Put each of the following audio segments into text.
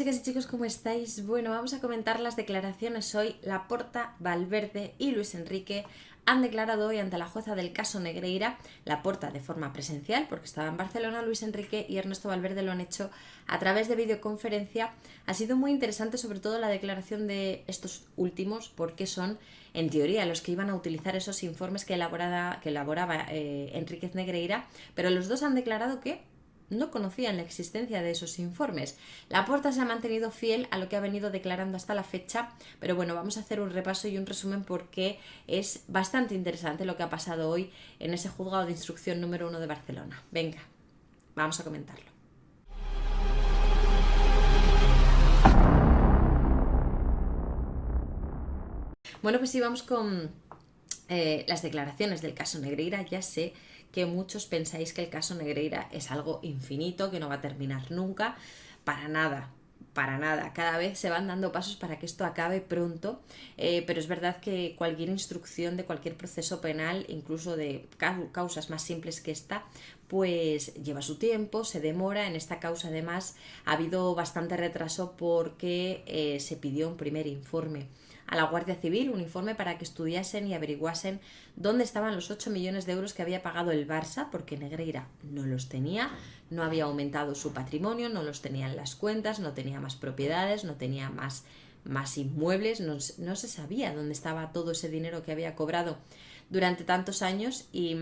chicas y chicos, ¿cómo estáis? Bueno, vamos a comentar las declaraciones hoy. Laporta, Valverde y Luis Enrique han declarado hoy ante la jueza del caso Negreira. Laporta de forma presencial, porque estaba en Barcelona. Luis Enrique y Ernesto Valverde lo han hecho a través de videoconferencia. Ha sido muy interesante, sobre todo la declaración de estos últimos, porque son, en teoría, los que iban a utilizar esos informes que elaboraba Enríquez Negreira, pero los dos han declarado que no conocían la existencia de esos informes. Laporta se ha mantenido fiel a lo que ha venido declarando hasta la fecha, pero bueno, vamos a hacer un repaso y un resumen porque es bastante interesante lo que ha pasado hoy en ese juzgado de instrucción número 1 de Barcelona. Venga, vamos a comentarlo. Bueno, pues sí, vamos con las declaraciones del caso Negreira. Ya sé que muchos pensáis que el caso Negreira es algo infinito, que no va a terminar nunca. Para nada. Cada vez se van dando pasos para que esto acabe pronto, pero es verdad que cualquier instrucción de cualquier proceso penal, incluso de causas más simples que esta, pues lleva su tiempo, se demora. En esta causa además ha habido bastante retraso porque se pidió un primer informe a la Guardia Civil, un informe para que estudiasen y averiguasen dónde estaban los 8 millones de euros que había pagado el Barça, porque Negreira no los tenía, no había aumentado su patrimonio, no los tenía en las cuentas, no tenía más propiedades, no tenía más inmuebles, no se sabía dónde estaba todo ese dinero que había cobrado durante tantos años. Y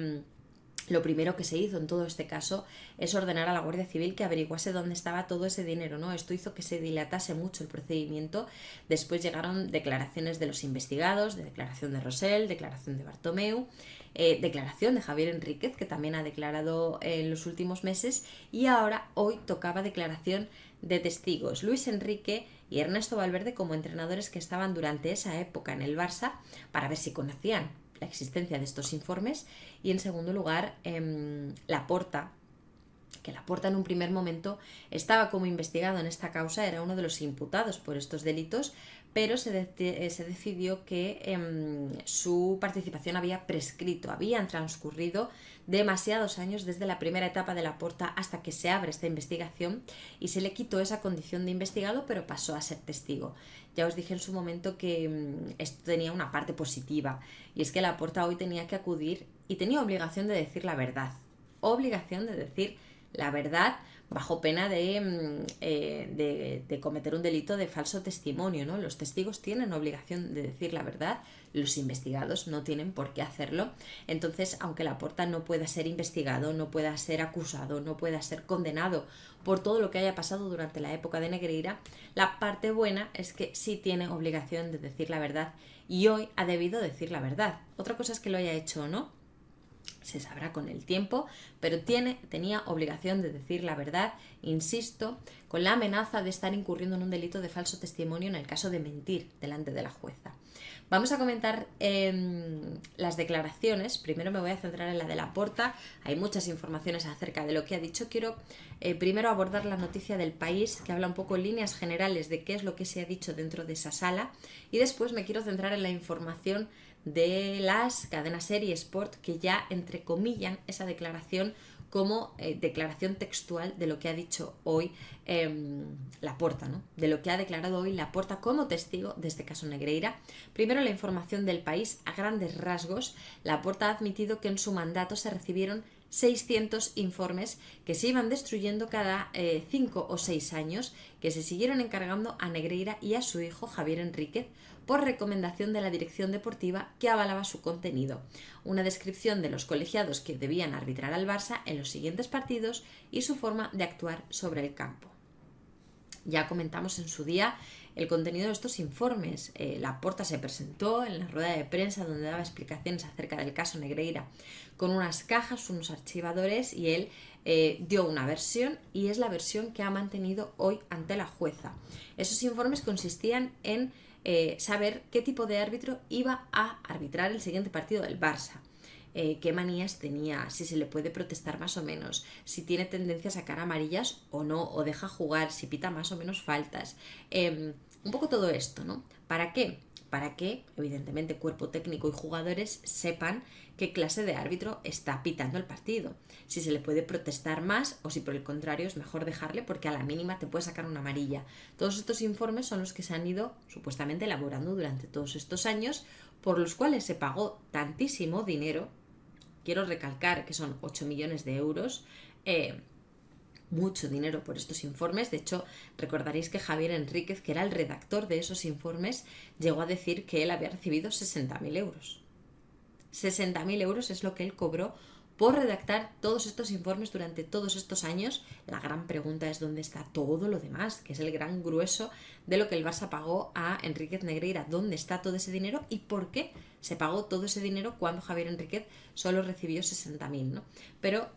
lo primero que se hizo en todo este caso es ordenar a la Guardia Civil que averiguase dónde estaba todo ese dinero, ¿no? Esto hizo que se dilatase mucho el procedimiento. Después llegaron declaraciones de los investigados, de declaración de Rosell, declaración de Bartomeu, declaración de Javier Enríquez, que también ha declarado en los últimos meses, y ahora hoy tocaba declaración de testigos, Luis Enrique y Ernesto Valverde, como entrenadores que estaban durante esa época en el Barça, para ver si conocían la existencia de estos informes. Y en segundo lugar, Laporta, que Laporta en un primer momento estaba como investigado en esta causa, era uno de los imputados por estos delitos, pero se decidió que su participación había prescrito, habían transcurrido demasiados años desde la primera etapa de Laporta hasta que se abre esta investigación, y se le quitó esa condición de investigado, pero pasó a ser testigo. Ya os dije en su momento que esto tenía una parte positiva, y es que Laporta hoy tenía que acudir y tenía obligación de decir la verdad. Obligación de decir la verdad bajo pena de cometer un delito de falso testimonio, ¿no? Los testigos tienen obligación de decir la verdad, los investigados no tienen por qué hacerlo. Entonces, aunque Laporta no pueda ser investigado, no pueda ser acusado, no pueda ser condenado por todo lo que haya pasado durante la época de Negreira, la parte buena es que sí tiene obligación de decir la verdad, y hoy ha debido decir la verdad. Otra cosa es que lo haya hecho o no, se sabrá con el tiempo, pero tenía obligación de decir la verdad, insisto, con la amenaza de estar incurriendo en un delito de falso testimonio en el caso de mentir delante de la jueza. Vamos a comentar las declaraciones. Primero me voy a centrar en la de Laporta. Hay muchas informaciones acerca de lo que ha dicho. Quiero primero abordar la noticia del País, que habla un poco en líneas generales de qué es lo que se ha dicho dentro de esa sala, y después me quiero centrar en la información de las cadenas SER y Sport, que ya entrecomillan esa declaración como declaración textual de lo que ha dicho hoy Laporta, ¿no? De lo que ha declarado hoy Laporta como testigo de este caso Negreira. Primero, la información del País. A grandes rasgos, Laporta ha admitido que en su mandato se recibieron 600 informes que se iban destruyendo cada 5 o 6 años, que se siguieron encargando a Negreira y a su hijo Javier Enríquez por recomendación de la dirección deportiva que avalaba su contenido. Una descripción de los colegiados que debían arbitrar al Barça en los siguientes partidos y su forma de actuar sobre el campo. Ya comentamos en su día el contenido de estos informes. Laporta se presentó en la rueda de prensa donde daba explicaciones acerca del caso Negreira con unas cajas, unos archivadores, y él dio una versión, y es la versión que ha mantenido hoy ante la jueza. Esos informes consistían en saber qué tipo de árbitro iba a arbitrar el siguiente partido del Barça, qué manías tenía, si se le puede protestar más o menos, si tiene tendencia a sacar amarillas o no, o deja jugar, si pita más o menos faltas. Un poco todo esto, ¿no? ¿Para qué? para que, evidentemente, cuerpo técnico y jugadores sepan qué clase de árbitro está pitando el partido, si se le puede protestar más o si por el contrario es mejor dejarle porque a la mínima te puede sacar una amarilla. Todos estos informes son los que se han ido supuestamente elaborando durante todos estos años, por los cuales se pagó tantísimo dinero. Quiero recalcar que son 8 millones de euros, mucho dinero por estos informes. De hecho, recordaréis que Javier Enríquez, que era el redactor de esos informes, llegó a decir que él había recibido 60.000 euros. 60.000 euros es lo que él cobró por redactar todos estos informes durante todos estos años. La gran pregunta es dónde está todo lo demás, que es el gran grueso de lo que el Barça pagó a Enríquez Negreira. ¿Dónde está todo ese dinero y por qué se pagó todo ese dinero cuando Javier Enríquez solo recibió 60.000, ¿no? Pero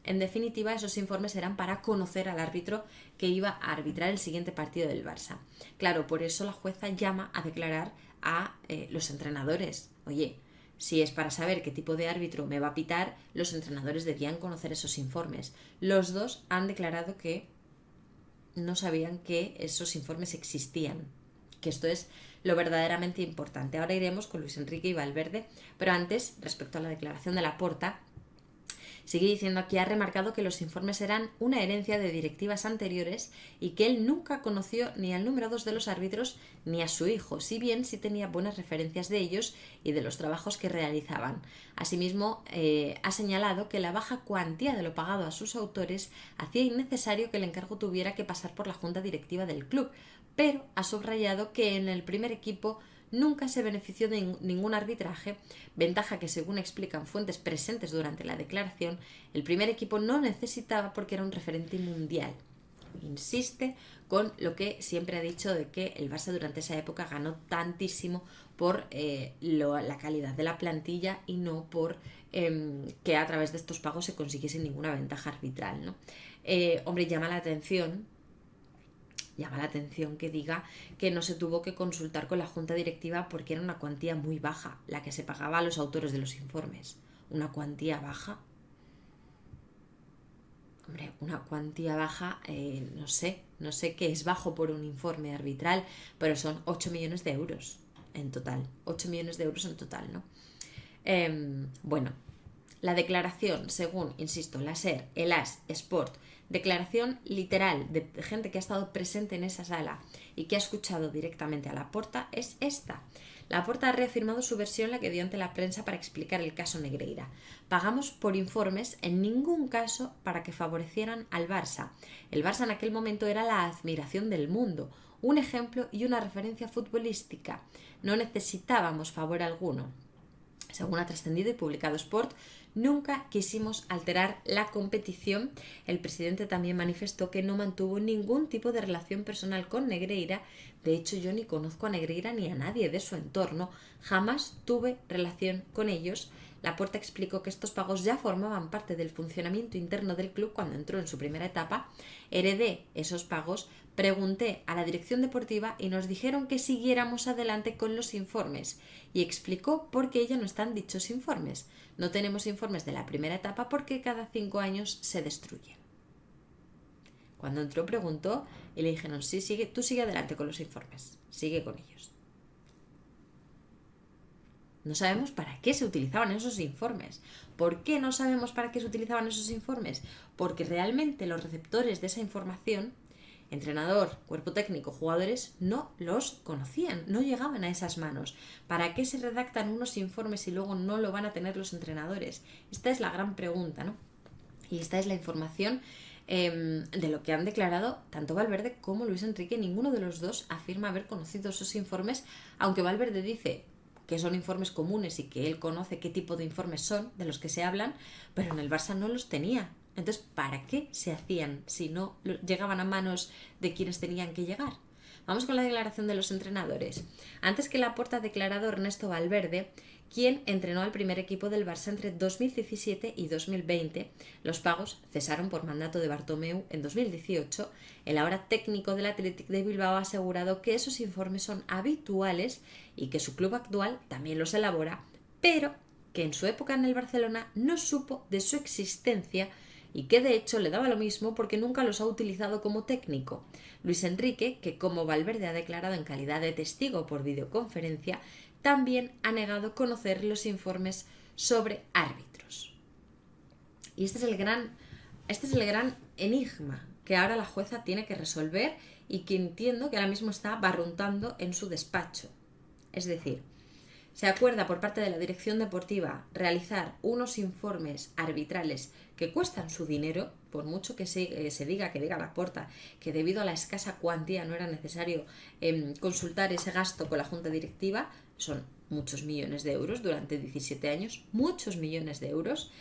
en definitiva, esos informes eran para conocer al árbitro que iba a arbitrar el siguiente partido del Barça. Claro, por eso la jueza llama a declarar a los entrenadores. Oye, si es para saber qué tipo de árbitro me va a pitar, los entrenadores debían conocer esos informes. Los dos han declarado que no sabían que esos informes existían, que esto es lo verdaderamente importante. Ahora iremos con Luis Enrique y Valverde, pero antes, respecto a la declaración de Laporta, sigue diciendo aquí, ha remarcado que los informes eran una herencia de directivas anteriores y que él nunca conoció ni al número 2 de los árbitros ni a su hijo, si bien sí tenía buenas referencias de ellos y de los trabajos que realizaban. Asimismo, ha señalado que la baja cuantía de lo pagado a sus autores hacía innecesario que el encargo tuviera que pasar por la junta directiva del club, pero ha subrayado que en el primer equipo nunca se benefició de ningún arbitraje, ventaja que, según explican fuentes presentes durante la declaración, el primer equipo no necesitaba porque era un referente mundial. Insiste con lo que siempre ha dicho de que el Barça durante esa época ganó tantísimo por la calidad de la plantilla y no por que a través de estos pagos se consiguiese ninguna ventaja arbitral, ¿no? Hombre, llama la atención que diga que no se tuvo que consultar con la junta directiva porque era una cuantía muy baja la que se pagaba a los autores de los informes. ¿Una cuantía baja? Hombre, una cuantía baja, no sé qué es bajo por un informe arbitral, pero son 8 millones de euros en total. 8 millones de euros en total, ¿no? Bueno, la declaración, según, insisto, la SER, el AS, Sport, declaración literal de gente que ha estado presente en esa sala y que ha escuchado directamente a Laporta, es esta. Laporta ha reafirmado su versión, la que dio ante la prensa para explicar el caso Negreira. Pagamos por informes, en ningún caso para que favorecieran al Barça. El Barça en aquel momento era la admiración del mundo, un ejemplo y una referencia futbolística. No necesitábamos favor alguno. Según ha trascendido y publicado Sport, nunca quisimos alterar la competición. El presidente también manifestó que no mantuvo ningún tipo de relación personal con Negreira. De hecho, yo ni conozco a Negreira ni a nadie de su entorno. Jamás tuve relación con ellos. Laporta explicó que estos pagos ya formaban parte del funcionamiento interno del club cuando entró en su primera etapa. Heredé esos pagos, pregunté a la dirección deportiva y nos dijeron que siguiéramos adelante con los informes y explicó por qué ya no están dichos informes. No tenemos informes de la primera etapa porque cada 5 años se destruyen. Cuando entró preguntó y le dijeron, sí, tú sigue adelante con los informes, sigue con ellos. No sabemos para qué se utilizaban esos informes. ¿Por qué no sabemos para qué se utilizaban esos informes? Porque realmente los receptores de esa información, entrenador, cuerpo técnico, jugadores, no los conocían, no llegaban a esas manos. ¿Para qué se redactan unos informes y luego no lo van a tener los entrenadores? Esta es la gran pregunta, ¿no? Y esta es la información de lo que han declarado tanto Valverde como Luis Enrique. Ninguno de los dos afirma haber conocido esos informes, aunque Valverde dice que son informes comunes y que él conoce qué tipo de informes son de los que se hablan, pero en el Barça no los tenía. Entonces, ¿para qué se hacían si no llegaban a manos de quienes tenían que llegar? Vamos con la declaración de los entrenadores. Antes que Laporta ha declarado Ernesto Valverde, quien entrenó al primer equipo del Barça entre 2017 y 2020. Los pagos cesaron por mandato de Bartomeu en 2018. El ahora técnico del Athletic de Bilbao ha asegurado que esos informes son habituales y que su club actual también los elabora, pero que en su época en el Barcelona no supo de su existencia y que de hecho le daba lo mismo porque nunca los ha utilizado como técnico. Luis Enrique, que como Valverde ha declarado en calidad de testigo por videoconferencia, también ha negado conocer los informes sobre árbitros. Y este es el gran enigma que ahora la jueza tiene que resolver y que entiendo que ahora mismo está barruntando en su despacho. Es decir, se acuerda por parte de la dirección deportiva realizar unos informes arbitrales que cuestan su dinero, por mucho que se diga Laporta que debido a la escasa cuantía no era necesario consultar ese gasto con la junta directiva. Son muchos millones de euros durante 17 años, muchos millones de euros.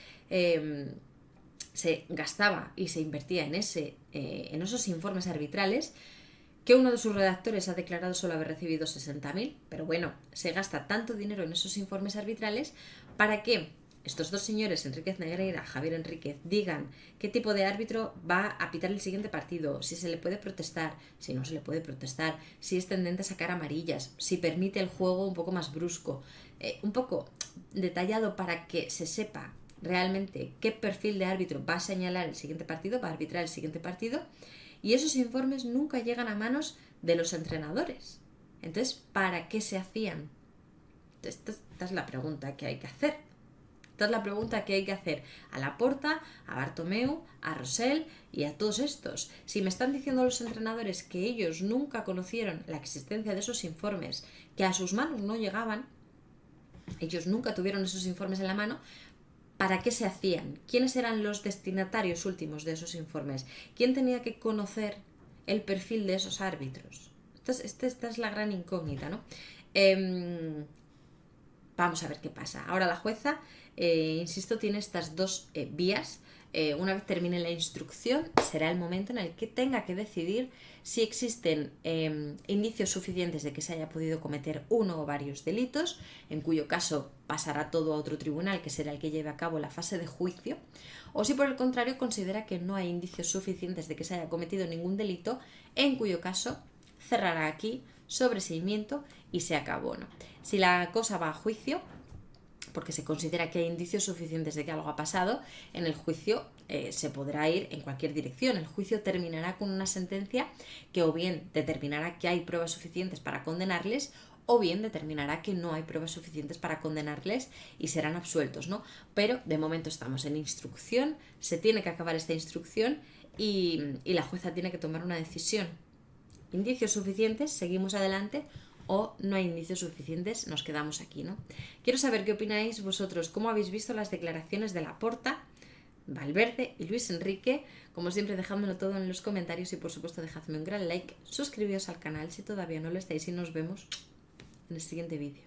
Se gastaba y se invertía en esos informes arbitrales, que uno de sus redactores ha declarado solo haber recibido 60.000, pero bueno, se gasta tanto dinero en esos informes arbitrales para que estos dos señores, Enríquez Negreira, Javier Enríquez, digan qué tipo de árbitro va a pitar el siguiente partido, si se le puede protestar, si no se le puede protestar, si es tendente a sacar amarillas, si permite el juego un poco más brusco, un poco detallado para que se sepa realmente qué perfil de árbitro va a señalar el siguiente partido, va a arbitrar el siguiente partido, y esos informes nunca llegan a manos de los entrenadores. Entonces, ¿para qué se hacían? Esta es la pregunta que hay que hacer. Esta es la pregunta que hay que hacer a Laporta, a Bartomeu, a Rosell y a todos estos. Si me están diciendo los entrenadores que ellos nunca conocieron la existencia de esos informes, que a sus manos no llegaban, ellos nunca tuvieron esos informes en la mano, ¿para qué se hacían? ¿Quiénes eran los destinatarios últimos de esos informes? ¿Quién tenía que conocer el perfil de esos árbitros? Esta es la gran incógnita, ¿no? Vamos a ver qué pasa. Ahora la jueza, insisto, tiene estas dos vías. Una vez termine la instrucción, será el momento en el que tenga que decidir si existen indicios suficientes de que se haya podido cometer uno o varios delitos, en cuyo caso pasará todo a otro tribunal, que será el que lleve a cabo la fase de juicio, o si por el contrario considera que no hay indicios suficientes de que se haya cometido ningún delito, en cuyo caso cerrará aquí, sobreseimiento y se acabó, ¿no? Si la cosa va a juicio, porque se considera que hay indicios suficientes de que algo ha pasado, en el juicio se podrá ir en cualquier dirección. El juicio terminará con una sentencia que o bien determinará que hay pruebas suficientes para condenarles, o bien determinará que no hay pruebas suficientes para condenarles y serán absueltos, ¿no? Pero de momento estamos en instrucción, se tiene que acabar esta instrucción y la jueza tiene que tomar una decisión. Indicios suficientes, seguimos adelante, o no hay indicios suficientes, nos quedamos aquí, ¿no? Quiero saber qué opináis vosotros, cómo habéis visto las declaraciones de Laporta, Valverde y Luis Enrique. Como siempre, dejádmelo todo en los comentarios y por supuesto dejadme un gran like, suscribíos al canal si todavía no lo estáis y nos vemos en el siguiente vídeo.